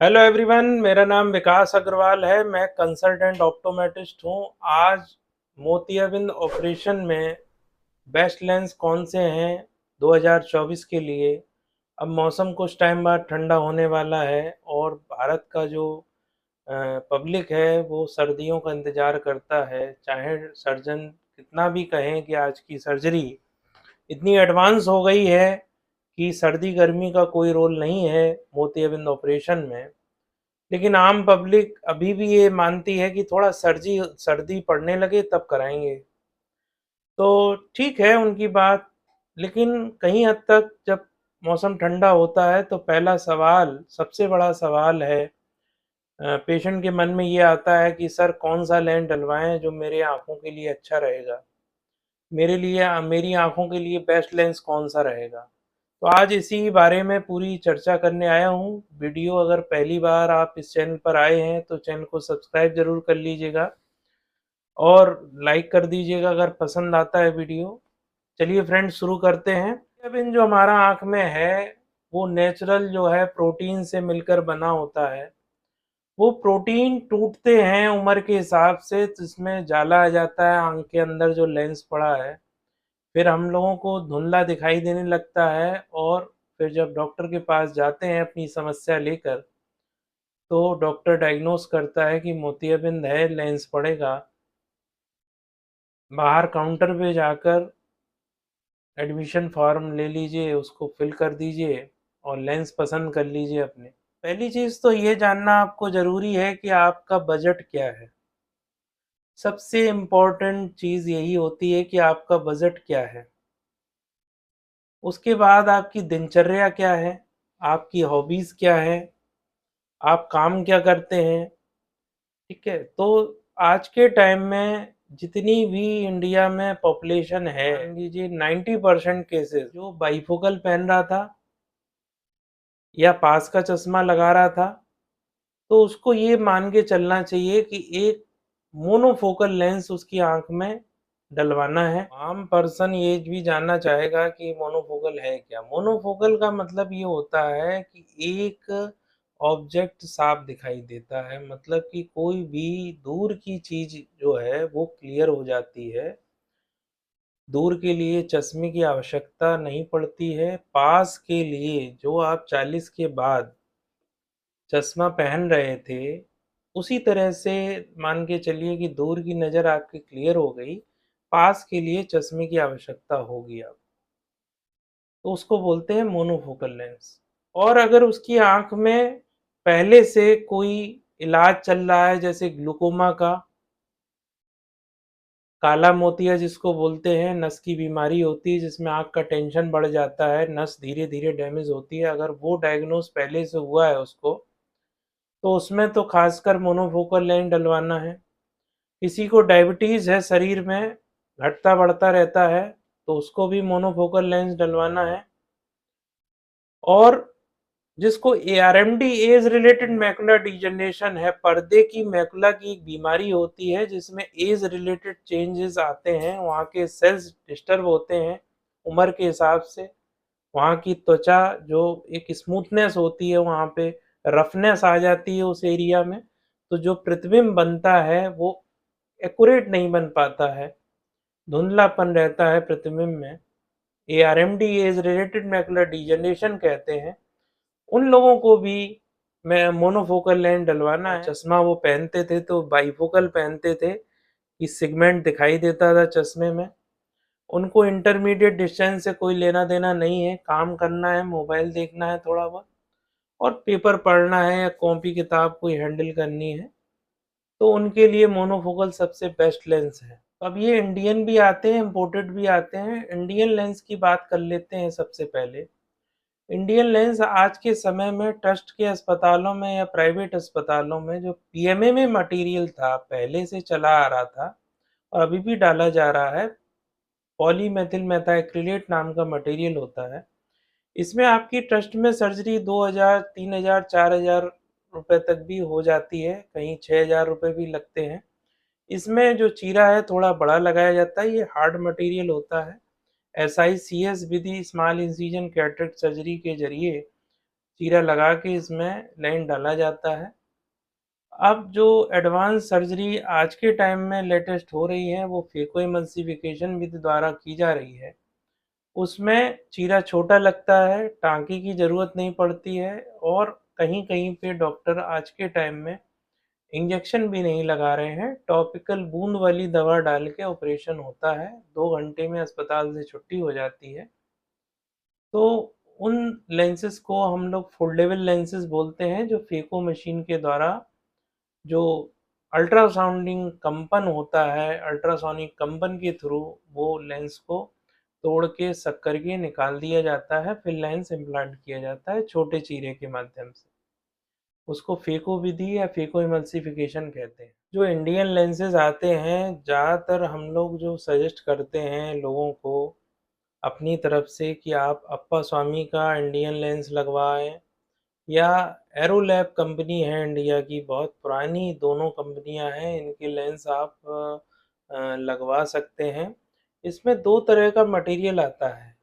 Hello everyone, मेरा नाम विकास अग्रवाल है। मैं कंसल्टेंट ऑप्टोमेट्रिस्ट हूँ। आज मोतियाबिंद ऑपरेशन में बेस्ट लेंस कौन से हैं 2024 के लिए। अब मौसम कुछ टाइम बाद ठंडा होने वाला है और भारत का जो पब्लिक है वो सर्दियों का इंतज़ार करता है। चाहे सर्जन कितना भी कहें कि आज की सर्जरी इतनी एडवांस हो गई है कि सर्दी गर्मी का कोई रोल नहीं है मोतियाबिंद ऑपरेशन में, लेकिन आम पब्लिक अभी भी ये मानती है कि थोड़ा सर्दी पड़ने लगे तब कराएंगे। तो ठीक है उनकी बात, लेकिन कहीं हद तक जब मौसम ठंडा होता है तो पहला सवाल, सबसे बड़ा सवाल है, पेशेंट के मन में ये आता है कि सर कौन सा लेंस डलवाएं जो मेरे आँखों के लिए अच्छा रहेगा, मेरे लिए मेरी आँखों के लिए बेस्ट लेंस कौन सा रहेगा। तो आज इसी बारे में पूरी चर्चा करने आया हूँ। वीडियो अगर पहली बार आप इस चैनल पर आए हैं तो चैनल को सब्सक्राइब ज़रूर कर लीजिएगा और लाइक कर दीजिएगा अगर पसंद आता है वीडियो। चलिए फ्रेंड्स, शुरू करते हैं। मोतियाबिंद जो हमारा आँख में है वो नेचुरल जो है प्रोटीन से मिलकर बना होता है। वो प्रोटीन टूटते हैं उम्र के हिसाब से, तो इसमें जाला आ जाता है आँख के अंदर जो लेंस पड़ा है। फिर हम लोगों को धुंधला दिखाई देने लगता है और फिर जब डॉक्टर के पास जाते हैं अपनी समस्या लेकर, तो डॉक्टर डायग्नोस करता है कि मोतियाबिंद है, लेंस पड़ेगा। बाहर काउंटर पे जाकर एडमिशन फॉर्म ले लीजिए, उसको फिल कर दीजिए और लेंस पसंद कर लीजिए अपने। पहली चीज़ तो ये जानना आपको ज़रूरी है कि आपका बजट क्या है। सबसे इम्पोर्टेंट चीज़ यही होती है कि आपका बजट क्या है। उसके बाद आपकी दिनचर्या क्या है, आपकी हॉबीज़ क्या है, आप काम क्या करते हैं, ठीक है? तो आज के टाइम में जितनी भी इंडिया में पॉपुलेशन है, मान लीजिए 90% केसेस जो बाइफोकल पहन रहा था या पास का चश्मा लगा रहा था, तो उसको ये मान के चलना चाहिए कि एक मोनोफोकल लेंस उसकी आँख में डलवाना है। आम पर्सन ये भी जानना चाहेगा कि मोनोफोकल है क्या? मोनोफोकल का मतलब ये होता है कि एक ऑब्जेक्ट साफ दिखाई देता है, मतलब कि कोई भी दूर की चीज़ जो है वो क्लियर हो जाती है। दूर के लिए चश्मे की आवश्यकता नहीं पड़ती है। पास के लिए जो आप 40 के बाद चश्मा पहन रहे थे, उसी तरह से मान के चलिए कि दूर की नज़र आपकी क्लियर हो गई, पास के लिए चश्मे की आवश्यकता होगी अब। तो उसको बोलते हैं मोनोफोकल लेंस। और अगर उसकी आँख में पहले से कोई इलाज चल रहा है, जैसे ग्लूकोमा का, काला मोतिया जिसको बोलते हैं, नस की बीमारी होती है जिसमें आँख का टेंशन बढ़ जाता है, नस धीरे-धीरे डैमेज होती है, अगर वो डायग्नोज़ पहले से हुआ है उसको, तो उसमें तो ख़ासकर मोनोफोकल लेंस डलवाना है। किसी को डायबिटीज़ है, शरीर में घटता-बढ़ता रहता है, तो उसको भी मोनोफोकल लेंस डलवाना है। और जिसको एआरएमडी, एज रिलेटेड मैकुलर डिजनरेशन है, पर्दे की मैकुला की एक बीमारी होती है जिसमें एज रिलेटेड चेंजेस आते हैं, वहाँ के सेल्स डिस्टर्ब होते हैं उम्र के हिसाब से। वहाँ की त्वचा जो एक स्मूथनेस होती है वहाँ पे रफनेस आ जाती है उस एरिया में, तो जो प्रतिबिंब बनता है वो एक्यूरेट नहीं बन पाता है, धुंधलापन रहता है प्रतिबिंब में। एआरएमडी, एज रिलेटेड मैकुलर डिजनरेशन कहते हैं। उन लोगों को भी मैं मोनोफोकल लेंस डलवाना है। चश्मा वो पहनते थे तो बाइफोकल पहनते थे कि सिगमेंट दिखाई देता था चश्मे में। उनको इंटरमीडिएट डिस्टेंस से कोई लेना देना नहीं है, काम करना है, मोबाइल देखना है थोड़ा बहुत और पेपर पढ़ना है या कॉपी किताब कोई हैंडल करनी है, तो उनके लिए मोनोफोकल सबसे बेस्ट लेंस है। अब ये इंडियन भी आते हैं, इम्पोर्टेड भी आते हैं। इंडियन लेंस की बात कर लेते हैं सबसे पहले। इंडियन लेंस आज के समय में ट्रस्ट के अस्पतालों में या प्राइवेट अस्पतालों में जो पीएमए मटेरियल था, पहले से चला आ रहा था और अभी भी डाला जा रहा है, पॉलीमेथिल मेथाक्रिलेट नाम का मटेरियल होता है। इसमें आपकी ट्रस्ट में सर्जरी 2000, 3000, 4000 रुपए तक भी हो जाती है, कहीं 6000 रुपए भी लगते हैं। इसमें जो चीरा है थोड़ा बड़ा लगाया जाता है, ये हार्ड मटेरियल होता है। एसआईसीएस विधि, स्मॉल इंसिजन कैटरेक्ट सर्जरी के जरिए चीरा लगा के इसमें लेंस डाला जाता है। अब जो एडवांस सर्जरी आज के टाइम में लेटेस्ट हो रही है वो फेको इमल्सिफिकेशन विधि द्वारा की जा रही है। उसमें चीरा छोटा लगता है, टाँके की ज़रूरत नहीं पड़ती है और कहीं-कहीं पे डॉक्टर आज के टाइम में इंजेक्शन भी नहीं लगा रहे हैं, टॉपिकल बूंद वाली दवा डाल के ऑपरेशन होता है, 2 घंटे में अस्पताल से छुट्टी हो जाती है। तो उन लेंसेज़ को हम लोग फोल्डेबल लेंसेज़ बोलते हैं, जो फेको मशीन के द्वारा जो अल्ट्रासाउंडिंग कंपन होता है, अल्ट्रासोनिक कंपन के थ्रू वो लेंस को तोड़ के सक करके निकाल दिया जाता है, फिर लेंस इम्प्लांट किया जाता है छोटे चीरे के माध्यम से। उसको फेको विधि या फेको इमल्सिफिकेशन कहते हैं। जो इंडियन लेंसेज़ आते हैं, ज़्यादातर हम लोग जो सजेस्ट करते हैं लोगों को अपनी तरफ से कि आप अप्पा स्वामी का इंडियन लेंस लगवाएँ या एरोलैब कंपनी है इंडिया की, बहुत पुरानी दोनों कंपनियां हैं, इनके लेंस आप लगवा सकते हैं। इसमें 2 तरह का मटेरियल आता है।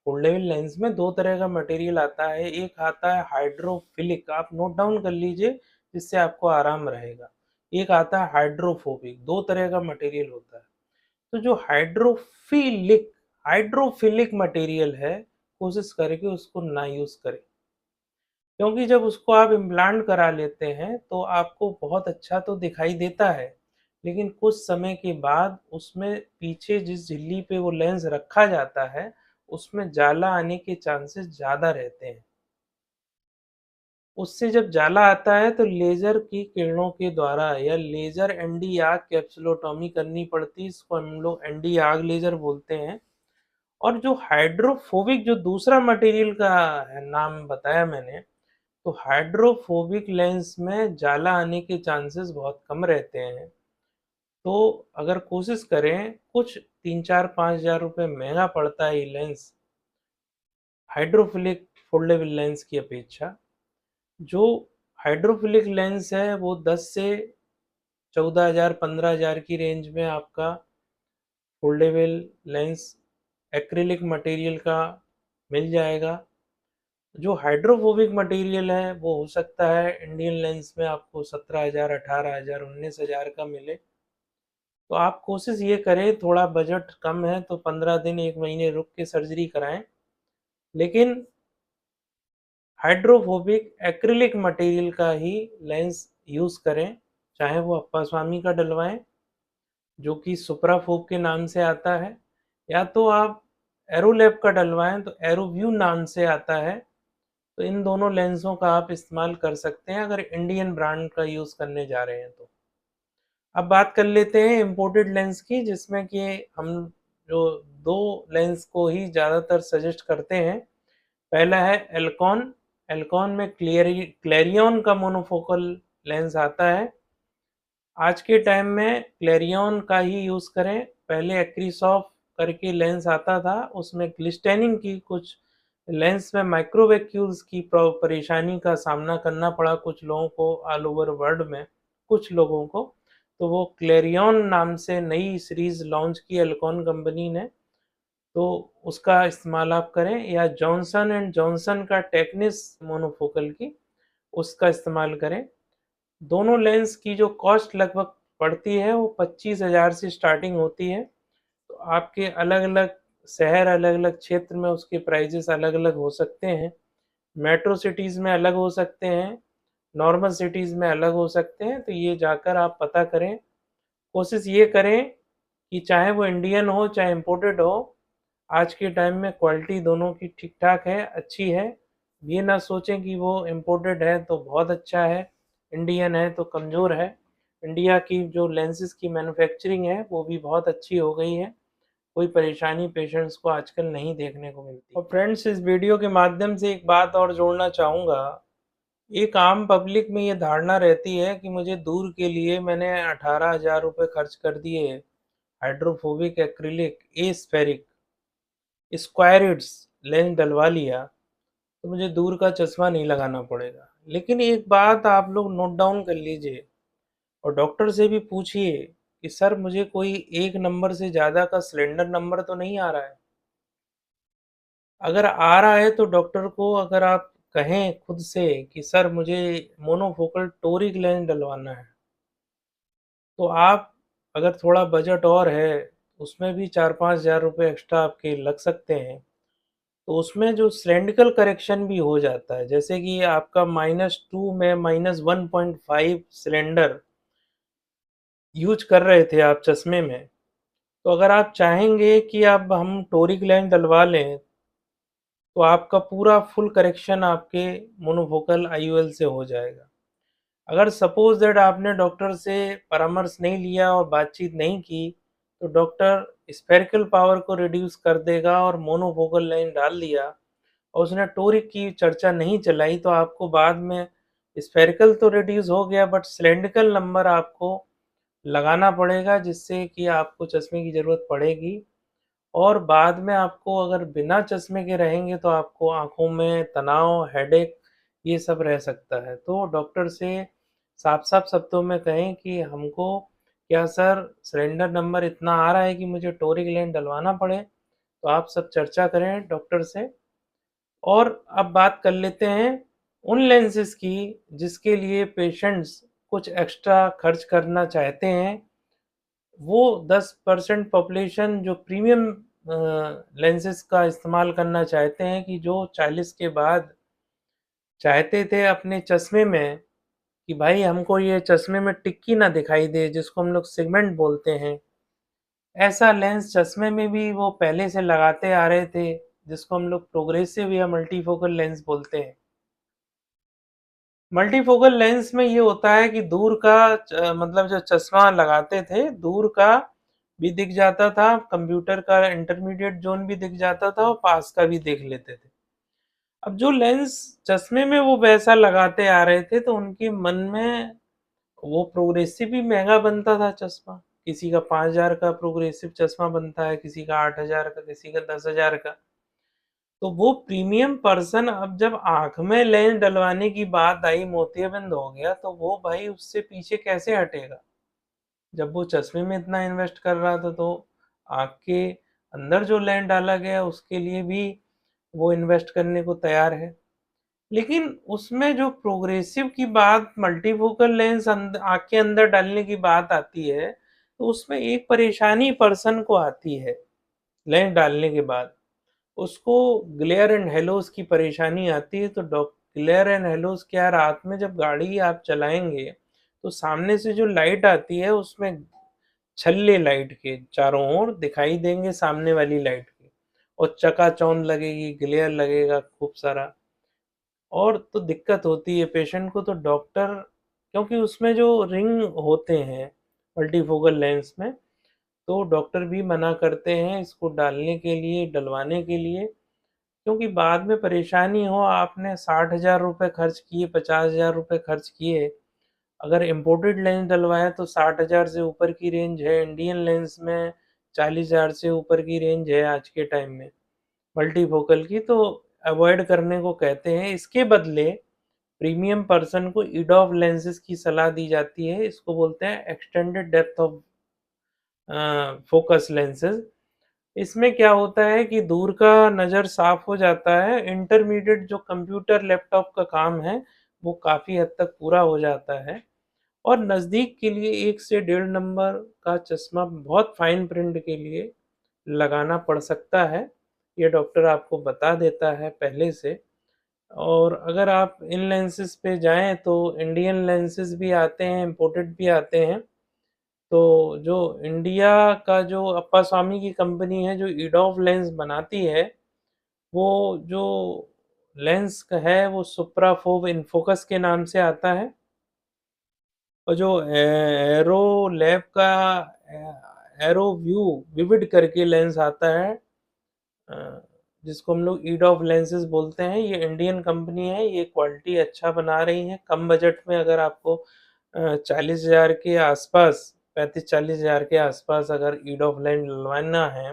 फोल्डेबल लेंस में 2 तरह का मटेरियल आता है। एक आता है हाइड्रोफिलिक, आप नोट डाउन कर लीजिए जिससे आपको आराम रहेगा। एक आता है हाइड्रोफोबिक, 2 तरह का मटेरियल होता है। तो जो हाइड्रोफिलिक मटेरियल है, कोशिश करके उसको ना यूज़ करें। क्योंकि जब उसको आप इम्प्लांट करा लेते हैं, तो आपको बहुत अच्छा तो दिखाई देता है, लेकिन कुछ समय के बाद उसमें पीछे जिस झिल्ली पे वो लेंस रखा जाता है, उसमें जाला आने के चांसेस ज़्यादा रहते हैं। उससे जब जाला आता है तो लेज़र की किरणों के द्वारा या लेज़र एनडी-आर्क कैप्सुलोटॉमी करनी पड़ती है, इसको हम लोग एनडी-आर्क लेज़र बोलते हैं। और जो हाइड्रोफोबिक जो दूसरा मटेरियल का नाम बताया मैंने, तो हाइड्रोफोबिक लेंस में जाला आने के चांसेस बहुत कम रहते हैं। तो अगर कोशिश करें, कुछ 3-4-5 हज़ार रुपये महँगा पड़ता है ये लेंस, हाइड्रोफिलिक फोल्डेबल लेंस की अपेक्षा। जो हाइड्रोफिलिक लेंस है वो 10 से 14,000 15,000 की रेंज में आपका फोल्डेबल लेंस एक्रिलिक मटेरियल का मिल जाएगा। जो हाइड्रोफोबिक मटेरियल है वो हो सकता है इंडियन लेंस में आपको 17,000 18,000 19,000 का मिले। तो आप कोशिश ये करें, थोड़ा बजट कम है तो 15 दिन 1 महीने रुक के सर्जरी कराएं, लेकिन हाइड्रोफोबिक एक्रिलिक मटेरियल का ही लेंस यूज़ करें, चाहे वो अप्पा स्वामी का डलवाएं जो कि सुपराफोब के नाम से आता है, या तो आप एरोलैब का डलवाएं तो एरोव्यू नाम से आता है। तो इन दोनों लेंसों का आप इस्तेमाल कर सकते हैं अगर इंडियन ब्रांड का यूज़ करने जा रहे हैं तो। अब बात कर लेते हैं इम्पोर्टेड लेंस की, जिसमें कि हम जो 2 लेंस को ही ज़्यादातर सजेस्ट करते हैं। पहला है एल्कॉन। एल्कॉन में क्लेरियन का मोनोफोकल लेंस आता है। आज के टाइम में क्लेरियन का ही यूज़ करें। पहले एक्रीसॉफ्ट करके लेंस आता था, उसमें ग्लिस्टेनिंग की कुछ लेंस में माइक्रोवैक्यूल्स की परेशानी का सामना करना पड़ा कुछ लोगों को ऑल ओवर वर्ल्ड में, कुछ लोगों को। तो वो क्लेरियन नाम से नई सीरीज़ लॉन्च की एल्कॉन कंपनी ने, तो उसका इस्तेमाल आप करें, या जॉनसन एंड जॉनसन का टेक्निस मोनोफोकल की, उसका इस्तेमाल करें। दोनों लेंस की जो कॉस्ट लगभग पड़ती है वो 25,000 से स्टार्टिंग होती है। तो आपके अलग-अलग शहर, अलग-अलग क्षेत्र में उसके प्राइसेस अलग-अलग हो सकते हैं। मेट्रो सिटीज़ में अलग हो सकते हैं, नॉर्मल सिटीज़ में अलग हो सकते हैं, तो ये जाकर आप पता करें। कोशिश ये करें कि चाहे वो इंडियन हो, चाहे इम्पोर्टेड हो, आज के टाइम में क्वालिटी दोनों की ठीक-ठाक है, अच्छी है। ये ना सोचें कि वो इम्पोर्टेड है तो बहुत अच्छा है, इंडियन है तो कमज़ोर है। इंडिया की जो लेंसेज़ की मैन्युफैक्चरिंग है, वो भी बहुत अच्छी हो गई है। कोई परेशानी पेशेंट्स को आजकल नहीं देखने को मिलती। और फ्रेंड्स, इस वीडियो के माध्यम से एक बात और जोड़ना चाहूँगा। एक आम पब्लिक में ये धारणा रहती है कि मुझे दूर के लिए मैंने 18,000 रुपये खर्च कर दिए, हाइड्रोफोबिक एक्रिलिक ए स्फेरिक स्क्वायरिड्स लेंस डलवा लिया, तो मुझे दूर का चश्मा नहीं लगाना पड़ेगा। लेकिन एक बात आप लोग नोट डाउन कर लीजिए और डॉक्टर से भी पूछिए कि सर मुझे कोई 1 नंबर से ज़्यादा का सिलेंडर नंबर तो नहीं आ रहा है? अगर आ रहा है तो डॉक्टर को, अगर आप कहें खुद से कि सर मुझे मोनोफोकल टोरिक लेंस डलवाना है, तो आप अगर थोड़ा बजट और है, उसमें भी 4-5 हज़ार रुपए एक्स्ट्रा आपके लग सकते हैं। तो उसमें जो सिलिंड्रिकल करेक्शन भी हो जाता है, जैसे कि आपका -2 में -1.5 सिलेंडर यूज़ कर रहे थे आप चश्मे में, तो अगर आप चाहेंगे कि अब हम टोरिक लेंस डलवा लें, तो आपका पूरा फुल करेक्शन आपके मोनोफोकल आईओएल से हो जाएगा। अगर सपोज़ दैट आपने डॉक्टर से परामर्श नहीं लिया और बातचीत नहीं की, तो डॉक्टर स्फेरिकल पावर को रिड्यूस कर देगा और मोनोफोकल लेंस डाल दिया और उसने टोरिक की चर्चा नहीं चलाई, तो आपको बाद में स्फेरिकल तो रिड्यूस हो गया बट सिलिंड्रिकल नंबर आपको लगाना पड़ेगा, जिससे कि आपको चश्मे की ज़रूरत पड़ेगी और बाद में आपको अगर बिना चश्मे के रहेंगे तो आपको आँखों में तनाव, हेडेक ये सब रह सकता है। तो डॉक्टर से साफ-साफ शब्दों में कहें कि हमको क्या सर सिलेंडर नंबर इतना आ रहा है कि मुझे टोरिक लेंस डलवाना पड़े? तो आप सब चर्चा करें डॉक्टर से। और अब बात कर लेते हैं उन लेंसेज़ की जिसके लिए पेशेंट्स कुछ एक्स्ट्रा खर्च करना चाहते हैं। वो 10% पॉपुलेशन जो प्रीमियम लेंसेज़ का इस्तेमाल करना चाहते हैं कि जो 40 के बाद चाहते थे अपने चश्मे में कि भाई हमको ये चश्मे में टिक्की ना दिखाई दे, जिसको हम लोग सेगमेंट बोलते हैं। ऐसा लेंस चश्मे में भी वो पहले से लगाते आ रहे थे, जिसको हम लोग प्रोग्रेसिव या मल्टीफोकल लेंस बोलते हैं। मल्टीफोकल लेंस में ये होता है कि दूर का मतलब जो चश्मा लगाते थे, दूर का भी दिख जाता था, कंप्यूटर का इंटरमीडिएट ज़ोन भी दिख जाता था और पास का भी देख लेते थे। अब जो लेंस चश्मे में वो वैसा लगाते आ रहे थे, तो उनके मन में वो प्रोग्रेसिव भी महँगा बनता था चश्मा। किसी का 5,000 का प्रोग्रेसिव चश्मा बनता है, किसी का 8,000 का, किसी का 10,000 का। तो वो प्रीमियम पर्सन अब जब आँख में लेंस डलवाने की बात आई, मोतियाबिंद हो गया, तो वो भाई उससे पीछे कैसे हटेगा? जब वो चश्मे में इतना इन्वेस्ट कर रहा था, तो आँख के अंदर जो लेंस डाला गया, उसके लिए भी वो इन्वेस्ट करने को तैयार है। लेकिन उसमें जो प्रोग्रेसिव की बात मल्टीफोकल लेंस आँख के अंदर डालने की बात आती है, तो उसमें एक परेशानी पर्सन को आती है, लेंस डालने के बाद। उसको ग्लेयर एंड हेलोज़ की परेशानी आती है, तो ग्लेयर एंड हेलोज़ क्या, रात में जब गाड़ी आप चलाएँगे, तो सामने से जो लाइट आती है, उसमें छल्ले लाइट के चारों ओर दिखाई देंगे सामने वाली लाइट के और चकाचौंध लगेगी, ग्लेयर लगेगा खूब सारा। और तो दिक्कत होती है पेशेंट को, तो डॉक्टर क्योंकि उसमें जो रिंग होते हैं मल्टीफोकल लेंस में, तो डॉक्टर भी मना करते हैं इसको डालने के लिए, डलवाने के लिए, क्योंकि बाद में परेशानी हो, आपने 60,000 रुपए खर्च किए, 50,000 रुपए खर्च किए, अगर इम्पोर्टेड लेंस डलवाएँ तो 60,000 से ऊपर की रेंज है, इंडियन लेंस में 40,000 से ऊपर की रेंज है आज के टाइम में, मल्टीफोकल की, तो अवॉइड करने को कहते हैं। इसके बदले प्रीमियम पर्सन को ईडॉफ लेंसेज़ की सलाह दी जाती है, इसको बोलते हैं extended depth of focus lenses. इसमें क्या होता है कि दूर का नज़र साफ़ हो जाता है, इंटरमीडिएट जो कंप्यूटर, लैपटॉप का काम है, वो काफ़ी हद तक पूरा हो जाता है और नज़दीक के लिए 1 से डेढ़ नंबर का चश्मा बहुत फाइन प्रिंट के लिए लगाना पड़ सकता है। ये डॉक्टर आपको बता देता है पहले से। और अगर आप इन लेंसेज़ पे जाएँ तो इंडियन लेंसेज़ भी आते हैं, इम्पोर्टेड भी आते हैं। तो जो इंडिया का जो अप्पा स्वामी की कंपनी है जो ईडॉफ लेंस बनाती है, वो जो लेंस है वो सुप्राफोव इनफोकस के नाम से आता है और जो एरो लैब का एरो व्यू विविड करके लेंस आता है, अ, जिसको हम लोग ईडॉफ लेंसेज़ बोलते हैं, ये इंडियन कंपनी है, ये क्वालिटी अच्छा बना रही है। कम बजट में अगर आपको 40,000 के आसपास, 35-40 हज़ार के आसपास अगर ईडॉफ लेंस डलवाना है,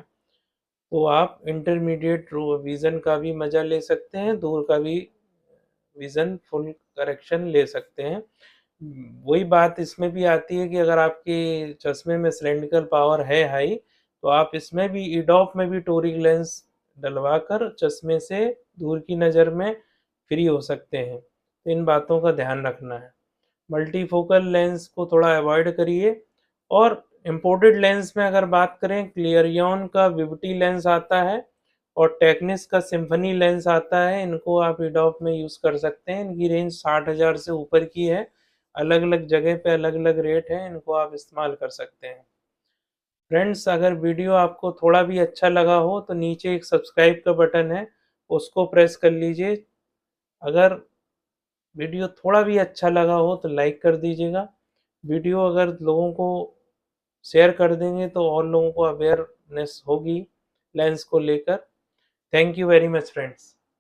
तो आप इंटरमीडिएट विज़न का भी मज़ा ले सकते हैं, दूर का भी विज़न फुल करेक्शन ले सकते हैं। वही बात इसमें भी आती है कि अगर आपके चश्मे में सिलिंड्रिकल पावर है हाई, तो आप इसमें भी ईडॉफ में भी टोरिक लेंस डलवा कर चश्मे से दूर की नज़र में फ्री हो सकते हैं। तो इन बातों का ध्यान रखना है। मल्टीफ़ोकल लेंस को थोड़ा अवॉइड करिए और इम्पोर्टेड लेंस में अगर बात करें, क्लियरियन का विविटी लेंस आता है और टेक्निस का सिम्फनी लेंस आता है। इनको आप एडोब में यूज़ कर सकते हैं। इनकी रेंज 60,000 से ऊपर की है। अलग-अलग जगह पे अलग-अलग रेट है, इनको आप इस्तेमाल कर सकते हैं। फ्रेंड्स, अगर वीडियो आपको थोड़ा भी अच्छा लगा हो तो नीचे एक सब्सक्राइब का बटन है, उसको प्रेस कर लीजिए। अगर वीडियो थोड़ा भी अच्छा लगा हो तो लाइक कर दीजिएगा। वीडियो अगर लोगों को शेयर कर देंगे तो और लोगों को अवेयरनेस होगी लेंस को लेकर। Thank you very much friends.